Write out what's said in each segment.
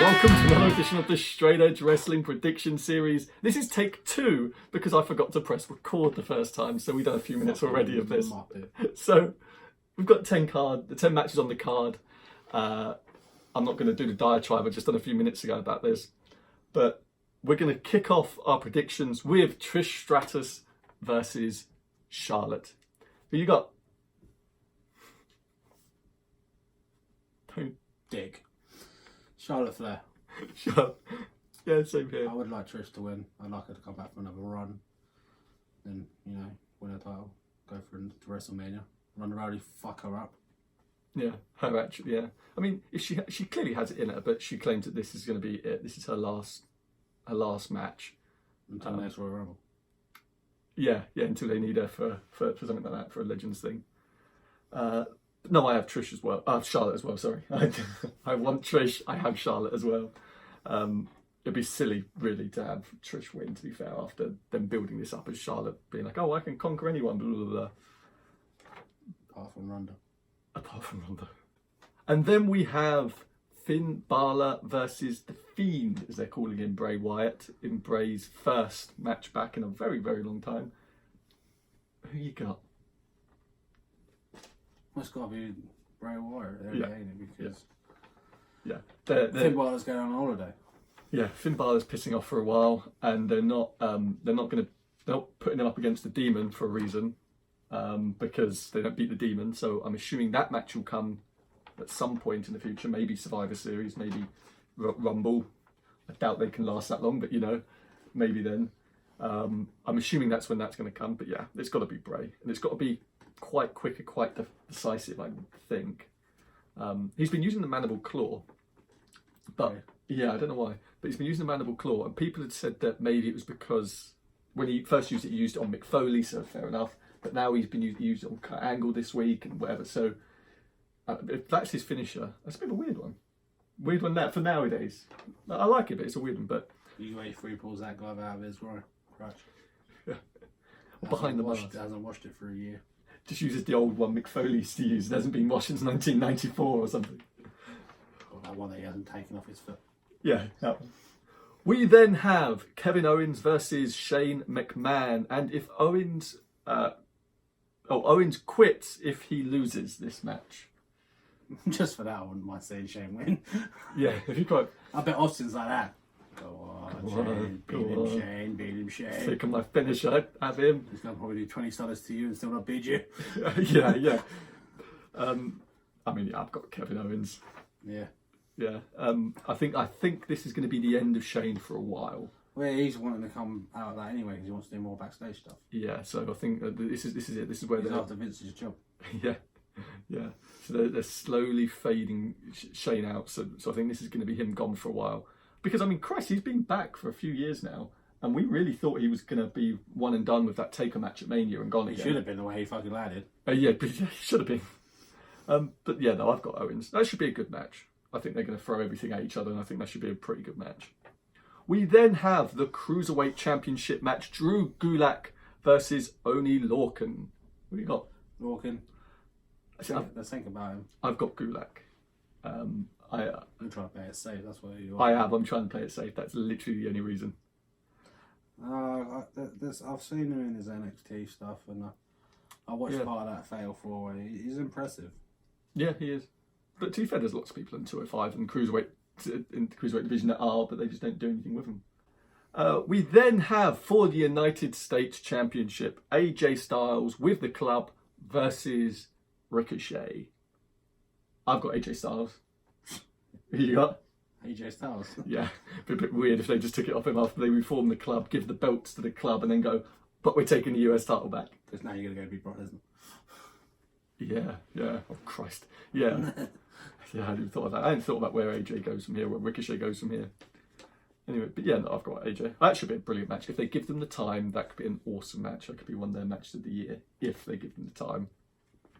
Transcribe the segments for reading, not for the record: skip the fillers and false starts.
Welcome to another edition of the Straight Edge Wrestling Prediction Series. This is take 2 because I forgot to press record the first time, so we've done a few minutes already of this. So we've got 10 matches on the card. I'm not going to do the diatribe I've just done a few minutes ago about this, but we're going to kick off our predictions with Trish Stratus versus Charlotte. Who you got? Dick. Charlotte Flair. Yeah, same here. I would like Trish to win. I'd like her to come back for another run. Then, win a title. Go to WrestleMania. Ronda Rousey fuck her up. Yeah, her actually, yeah. I mean, if she clearly has it in her, but she claims that this is going to be it. This is her last match. Until next Royal Rumble. Yeah, until they need her for something like that, for a Legends thing. No, I have Trish as well. Charlotte as well, sorry. I want Trish, I have Charlotte as well. It'd be silly, really, to have Trish win, to be fair, after them building this up as Charlotte being like, oh, I can conquer anyone, blah, blah, blah. Apart from Ronda. And then we have Finn Balor versus The Fiend, as they're calling him, Bray Wyatt, in Bray's first match back in a very, very long time. Who you got? Well, it's got to be Bray Wyatt, ain't it? Because Finn Balor's going on holiday. Yeah, Finn Balor's pissing off for a while, and they're not putting him up against the Demon for a reason, because they don't beat the Demon. So I'm assuming that match will come at some point in the future, maybe Survivor Series, maybe Rumble. I doubt they can last that long, but maybe then. I'm assuming that's when that's going to come. But yeah, it's got to be Bray, and it's got to be quite quick and quite decisive, I think. He's been using the Mandible Claw, but I don't know why, but he's been using the Mandible Claw, and people had said that maybe it was because when he first used it, he used it on Mick Foley, so fair enough, but now he's been used on Kurt Angle this week and whatever, so if that's his finisher, that's a bit of a weird one that for nowadays. I like it, but it's a weird one. But You wait before he pulls that glove out of his crotch. Behind the bars. Hasn't washed it for a year. Just uses the old one Mick Foley used to use. It hasn't been washed since 1994 or something. Or that one that he hasn't taken off his foot. Yeah, that one. We then have Kevin Owens versus Shane McMahon, and if Owens quits if he loses this match. Just for that, I wouldn't mind saying Shane win. Yeah, if he quit. I bet Austin's like that. Go on, Shane, beat him, Shane. Take on my finisher, have him. He's going to probably do 20 sellers to you and still not beat you. yeah. I've got Kevin Owens. Yeah. I think this is going to be the end of Shane for a while. Well, he's wanting to come out of that anyway because he wants to do more backstage stuff. Yeah, so I think this is it. This is where he's after Vince's job. Yeah. So they're slowly fading Shane out. So I think this is going to be him gone for a while. Because, Christ, he's been back for a few years now. And we really thought he was going to be one and done with that Taker match at Mania and gone again. He should have been the way he fucking landed. He should have been. I've got Owens. That should be a good match. I think they're going to throw everything at each other, and I think that should be a pretty good match. We then have the Cruiserweight Championship match. Drew Gulak versus Oney Lorcan. What you got? Lorcan. Let's think about him. I've got Gulak. I'm trying to play it safe. That's what you are. I have. I'm trying to play it safe. That's literally the only reason. I've seen him in his NXT stuff, and I watched part of that Fatal 4-Way. He's impressive. Yeah, he is. But to be fair, there's lots of people in 205 and Cruiserweight in the Cruiserweight division that are, but they just don't do anything with them. We then have, for the United States Championship, AJ Styles with the club versus Ricochet. I've got AJ Styles. Who you got? AJ Styles. Yeah, it'd be a bit weird if they just took it off him after they reform the club, give the belts to the club, and then go, but we're taking the US title back. Because now you're going to go beat Brock Lesnar. Yeah. Oh, Christ. Yeah. I hadn't thought of that. I hadn't thought about where AJ goes from here, where Ricochet goes from here. Anyway, but I've got AJ. That should be a brilliant match. If they give them the time, that could be an awesome match. That could be one of their matches of the year, if they give them the time.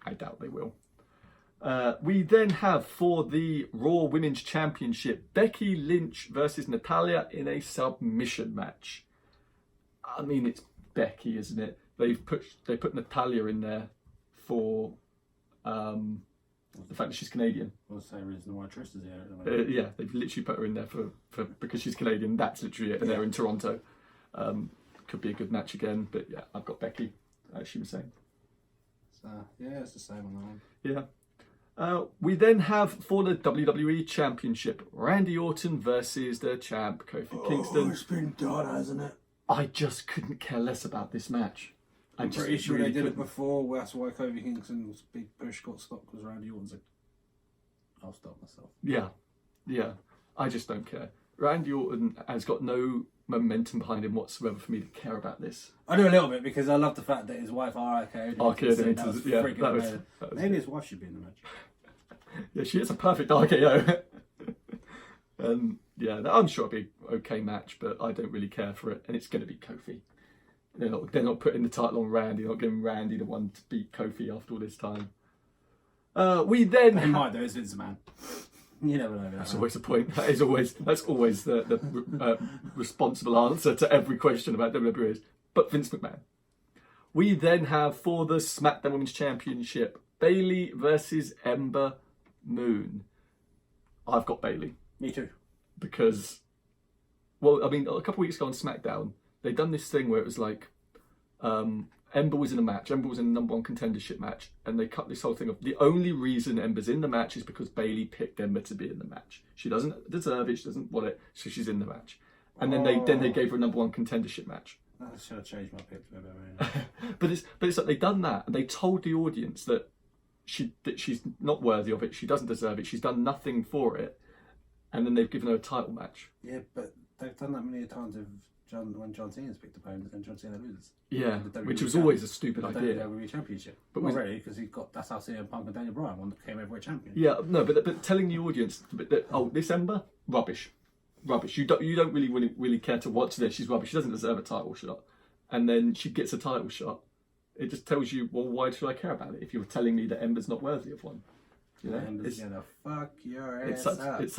I doubt they will. We then have, for the Raw Women's Championship, Becky Lynch versus Natalya in a submission match. It's Becky, isn't it? They put Natalya in there for the fact that she's Canadian. Well, the same reason why Trish is here. Yeah, they've literally put her in there for because she's Canadian. That's literally it. And they're in Toronto. Could be a good match again, but yeah, I've got Becky, as she was saying. So, yeah, it's the same on that one. Yeah. We then have, for the WWE Championship, Randy Orton versus the champ, Kofi Kingston. It's been done, hasn't it? I just couldn't care less about this match. I'm pretty sure they did it before. That's why Kofi Kingston's big push got stopped, because Randy Orton's like, I'll stop myself. Yeah. I just don't care. Randy Orton has got no momentum behind him whatsoever for me to care about this. I do a little bit because I love the fact that his wife RKO'd him. That was maybe his wife should be in the match. Yeah, she is a perfect RKO. Yeah, I'm sure it'll be an okay match, but I don't really care for it, and it's going to be Kofi. They're not putting the title on Randy, not giving Randy the one to beat Kofi after all this time. We then he might do, it's Vince McMahon. You never know. That's always the point. That's always the responsible answer to every question about WWE. But Vince McMahon. We then have, for the SmackDown Women's Championship, Bayley versus Ember Moon. I've got Bayley. Me too. Because, well, I mean, a couple of weeks ago on SmackDown, they'd done this thing where it was like, Ember was in a match. Ember was in a number one contendership match, and they cut this whole thing off. The only reason Ember's in the match is because Bayley picked Ember to be in the match. She doesn't deserve it. She doesn't want it, so she's in the match. And then they gave her a number one contendership match. I should have changed my pick to Ember. but it's like they've done that, and they told the audience that she's not worthy of it. She doesn't deserve it. She's done nothing for it, and then they've given her a title match. Yeah, but they've done that many times with when John Cena's picked opponents and John Cena loses. Yeah, which was always a stupid idea. The WWE Championship, but not really, because that's how CM Punk and Daniel Bryan came over a champion. Yeah, no, but telling the audience that this Ember rubbish. You don't really care to watch this. She's rubbish. She doesn't deserve a title shot, and then she gets a title shot. It just tells you, well, why should I care about it if you're telling me that Ember's not worthy of one? You know, Ember's gonna fuck your ass up. It's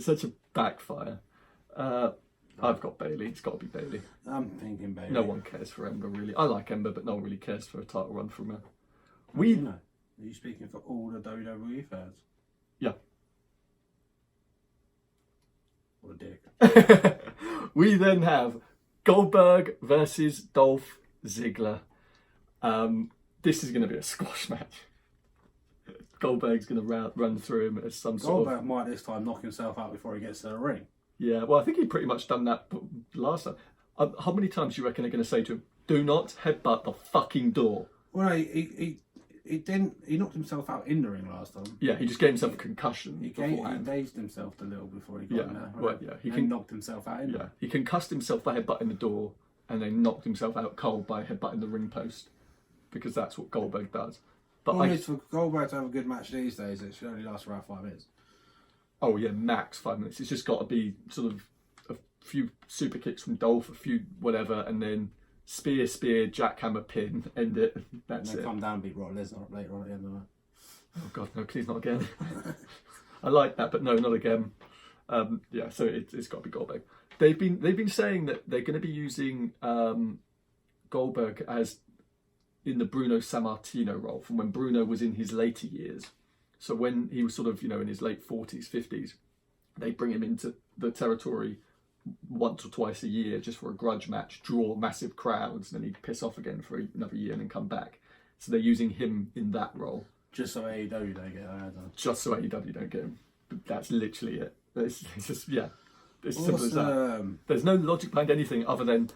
such a backfire. I've got Bayley. It's got to be Bayley. I'm thinking Bayley. No one cares for Ember, really. I like Ember, but no one really cares for a title run from her. Are you speaking for all the WWE fans? Yeah. What a dick. We then have Goldberg versus Dolph Ziggler. This is going to be a squash match. Goldberg's going to run through him as some sort of... Goldberg might this time knock himself out before he gets to the ring. Yeah, well, I think he pretty much done that last time. How many times do you reckon they're going to say to him, do not headbutt the fucking door? Well, he didn't. He knocked himself out in the ring last time. Yeah, he just gave himself a concussion He dazed himself a little before he got in there. Well, yeah, he knocked himself out in there. He concussed himself by headbutting the door, and then knocked himself out cold by headbutting the ring post, because that's what Goldberg does. But for Goldberg to have a good match these days, it should only last around 5 minutes. Oh yeah, max 5 minutes. It's just got to be sort of a few super kicks from Dolph, a few whatever, and then spear, jackhammer, pin, end it. That's and it. Come down and beat Lesnar later on at the end of the night. Oh God, no, please not again. I like that, but no, not again. Yeah, so it's got to be Goldberg. They've been saying that they're going to be using Goldberg as in the Bruno Sammartino role from when Bruno was in his later years. So when he was sort of, in his late 40s, 50s, they bring him into the territory once or twice a year just for a grudge match, draw massive crowds, and then he'd piss off again for another year and then come back. So they're using him in that role. Just so AEW don't get ads on. Just so AEW don't get him. That's literally it. It's just, yeah. It's simple as that. There's no logic behind anything other than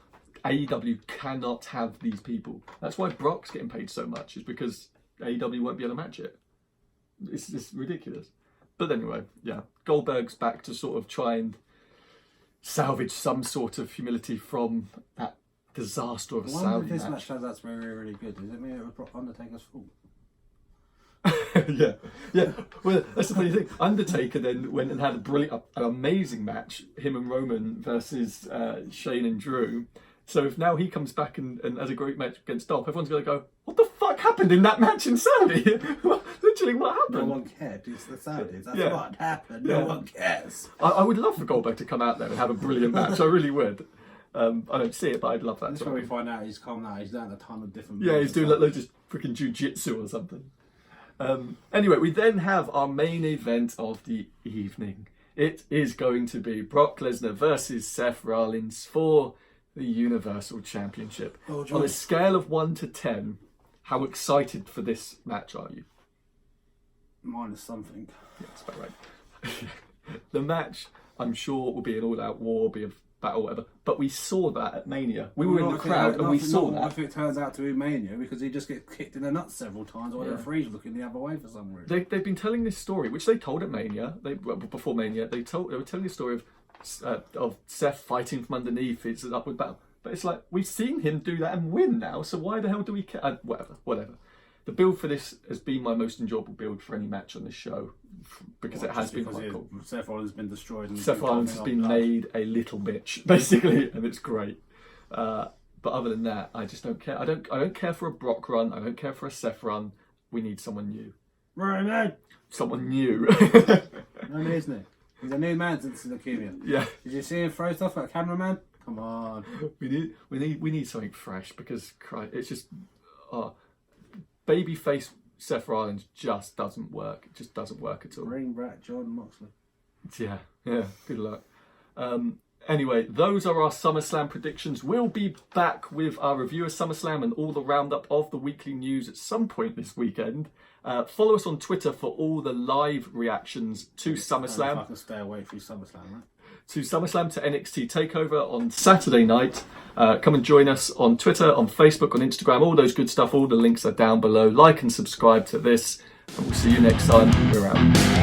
AEW cannot have these people. That's why Brock's getting paid so much, is because AEW won't be able to match it. It's just ridiculous. But anyway, yeah, Goldberg's back to sort of try and salvage some sort of humility from that disaster of a Saudi match. This match turns out to be really, really good. Does it mean it was Undertaker's fault? yeah. Well, that's the funny thing. Undertaker then went and had an amazing match, him and Roman versus Shane and Drew. So if now he comes back and has a great match against Dolph, everyone's going to go, what the fuck happened in that match in Saudi? Literally, what happened? No one cared. It's the Saudis. That's what happened. Yeah. No one cares. I would love for Goldberg to come out there and have a brilliant match. I really would. I don't see it, but I'd love that. That's where we find out he's calm now. He's done a ton of different... Yeah, he's doing like loads of freaking jiu-jitsu or something. Anyway, we then have our main event of the evening. It is going to be Brock Lesnar versus Seth Rollins for the Universal Championship. On a scale of 1 to 10, how excited for this match are you? Minus something. Yeah, that's about right. The match, I'm sure, will be an all-out war, be a battle, whatever. But we saw that at Mania. We were in the crowd and we saw that. If it turns out to be Mania, because he just gets kicked in the nuts several times, or the referee's looking the other way for some reason. They've been telling this story, which they told at Mania. Before Mania, they were telling the story of Seth fighting from underneath. It's an upward battle, but it's like we've seen him do that and win now. So why the hell do we care? Whatever. The build for this has been my most enjoyable build for any match on this show because it has been quite cool. Seth Rollins has been destroyed. And Seth Rollins has been made a little bitch, basically, and it's great. But other than that, I just don't care. I don't care for a Brock run. I don't care for a Seth run. We need someone new. Right, man. Someone new. No, isn't it? He's a new man since the leukemia. Yeah. Did you see him throw stuff at a cameraman? Come on. We need something fresh because it's just babyface Seth Rollins just doesn't work. It just doesn't work at all. Bring back John Moxley. Yeah. Good luck. Anyway, those are our SummerSlam predictions. We'll be back with our review of SummerSlam and all the roundup of the weekly news at some point this weekend. Follow us on Twitter for all the live reactions to SummerSlam. I can stay away from SummerSlam, right? To SummerSlam, to NXT TakeOver on Saturday night. Come and join us on Twitter, on Facebook, on Instagram, all those good stuff. All the links are down below. Like and subscribe to this, and we'll see you next time. We're out.